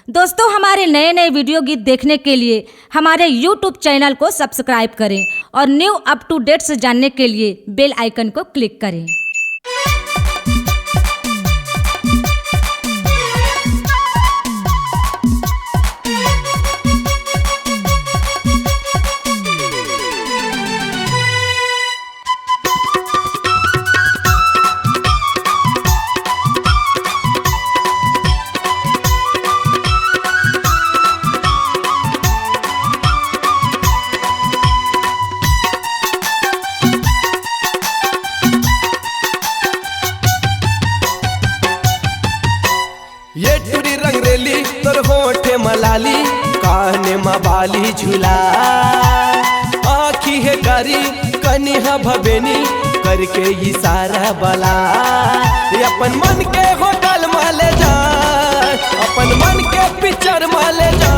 दोस्तों, हमारे नए नए वीडियो गीत देखने के लिए हमारे YouTube चैनल को सब्सक्राइब करें और न्यू अप टू डेट्स जानने के लिए बेल आइकन को क्लिक करें। ये टूरी रंगरेली तोर होठे मलाली काने मबाली झूला आँखी है कारी कनी है भवेनी करके इशारा बला अपन मन के होटल माले जा अपन मन के पिक्चर माले जा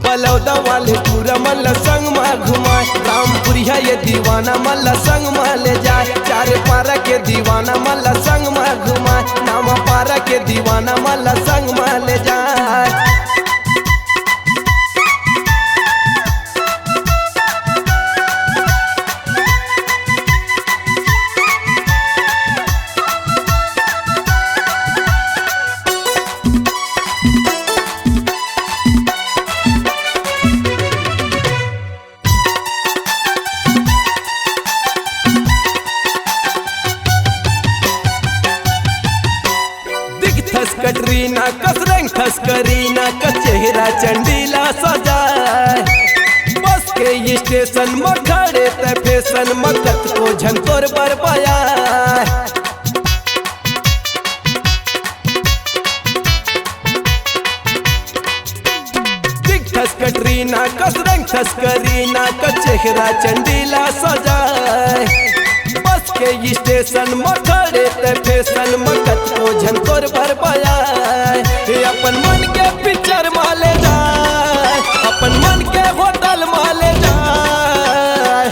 बलौदा वाले पूरा मल्ला संग में घुमाए रामपुरिया ये दीवाना मल्ला संग में ले जाए चारे पारा के दीवाना मल्ला संग में घुमाए नामा पारा के दीवाना मल्ला संग में ले जाए। कटरीना कसरंग खस करीना का चेहरा चंडीला सजाए बस के स्टेशन में खड़े ते फैशन मकत को झंकोर बरपाया कटरीना कसरंग खस करीना का चेहरा चंडीला सजाए बस के स्टेशन में खड़े ते फैशन मकत को झंकोर भर पाया अपन मन के पिक्चर माले जाए अपन मन के होटल माले जाए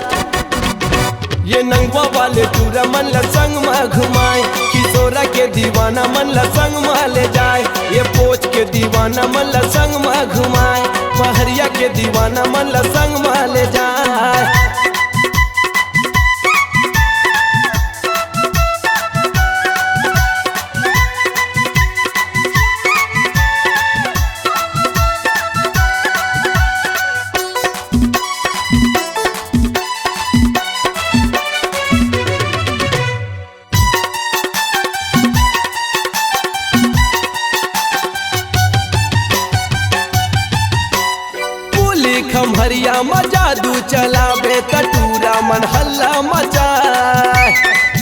ये नंगवा वाले पूरा मन ला संग में घुमाए किशोरा के दीवाना मन ला संग में ले जाए ये पोच के दीवाना मन ला संग में घुमाए पहरिया के दीवाना मन ला संग में ले जाए। खम्हरिया मजादू चलावे कटूरा मन हल्ला मचाए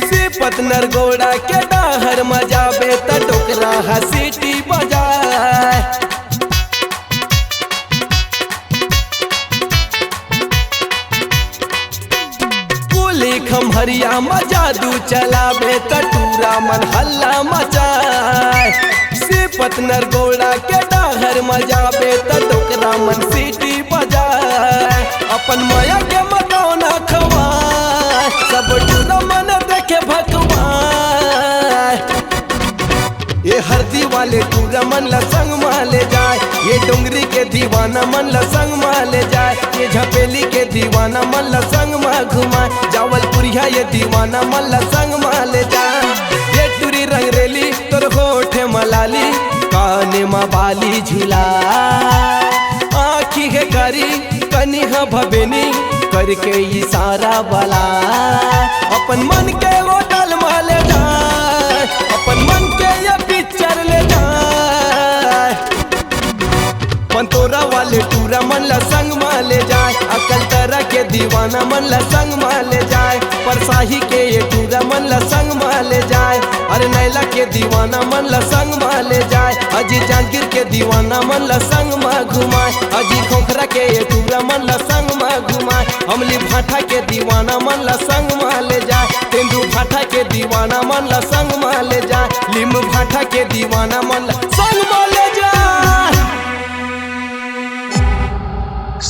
सिपत नरगोड़ा के डाहर मजावे टोकरा हसीटी बजाए कुली खम्हरिया मजादू चलावे कटूरा मन हल्ला मचाए सिपत नरगोड़ा के डाहर मजावे टोकरा मन सीटी बजाए अपन माया के मटौना खवाए सब टूरा मन देखे भगवाए ये हरदी वाले टूरा मन ला संग में ले जाए ये डोंगरी के दीवाना मन ला संग में ले जाए ये झपेली के दीवाना मन ला संग में घुमाए जावलपुरिया ये दीवाना मन ला संग में ले जाए ये टूरी रंगरेली तोर होठे मलाली काने में बाली झूला आँखी है कारी कनी है भवेनी करके इशारा बला अपन मन के होटल में ले जाए अपन मन के ये पिक्चर ले जाए पंतोरा वाले टूरा मन ला संग में ले जाए अकल तरह के दीवाना मन ला संग में ले जाए परसाही के ये टूरा मन ला संग में ले जाए अरे नैला के दीवाना मन ला संग में ले जाए अजी जांगीर के दीवाना मन ला संग में घुमाए अजी खोखरा के ये टूरा मन ला संग में घुमाए अमली भाटा के दीवाना मन ला संग में ले जाए तेंदू भाटा के दीवाना मन ला संग में ले जाए लिम भाटा के दीवाना मन ला संग में ले जाए।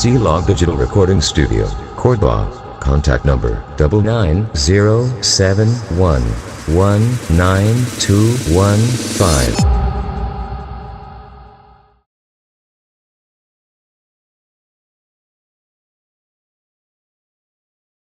C-Log Digital Recording Studio, Cordoba. Contact number 99071192115.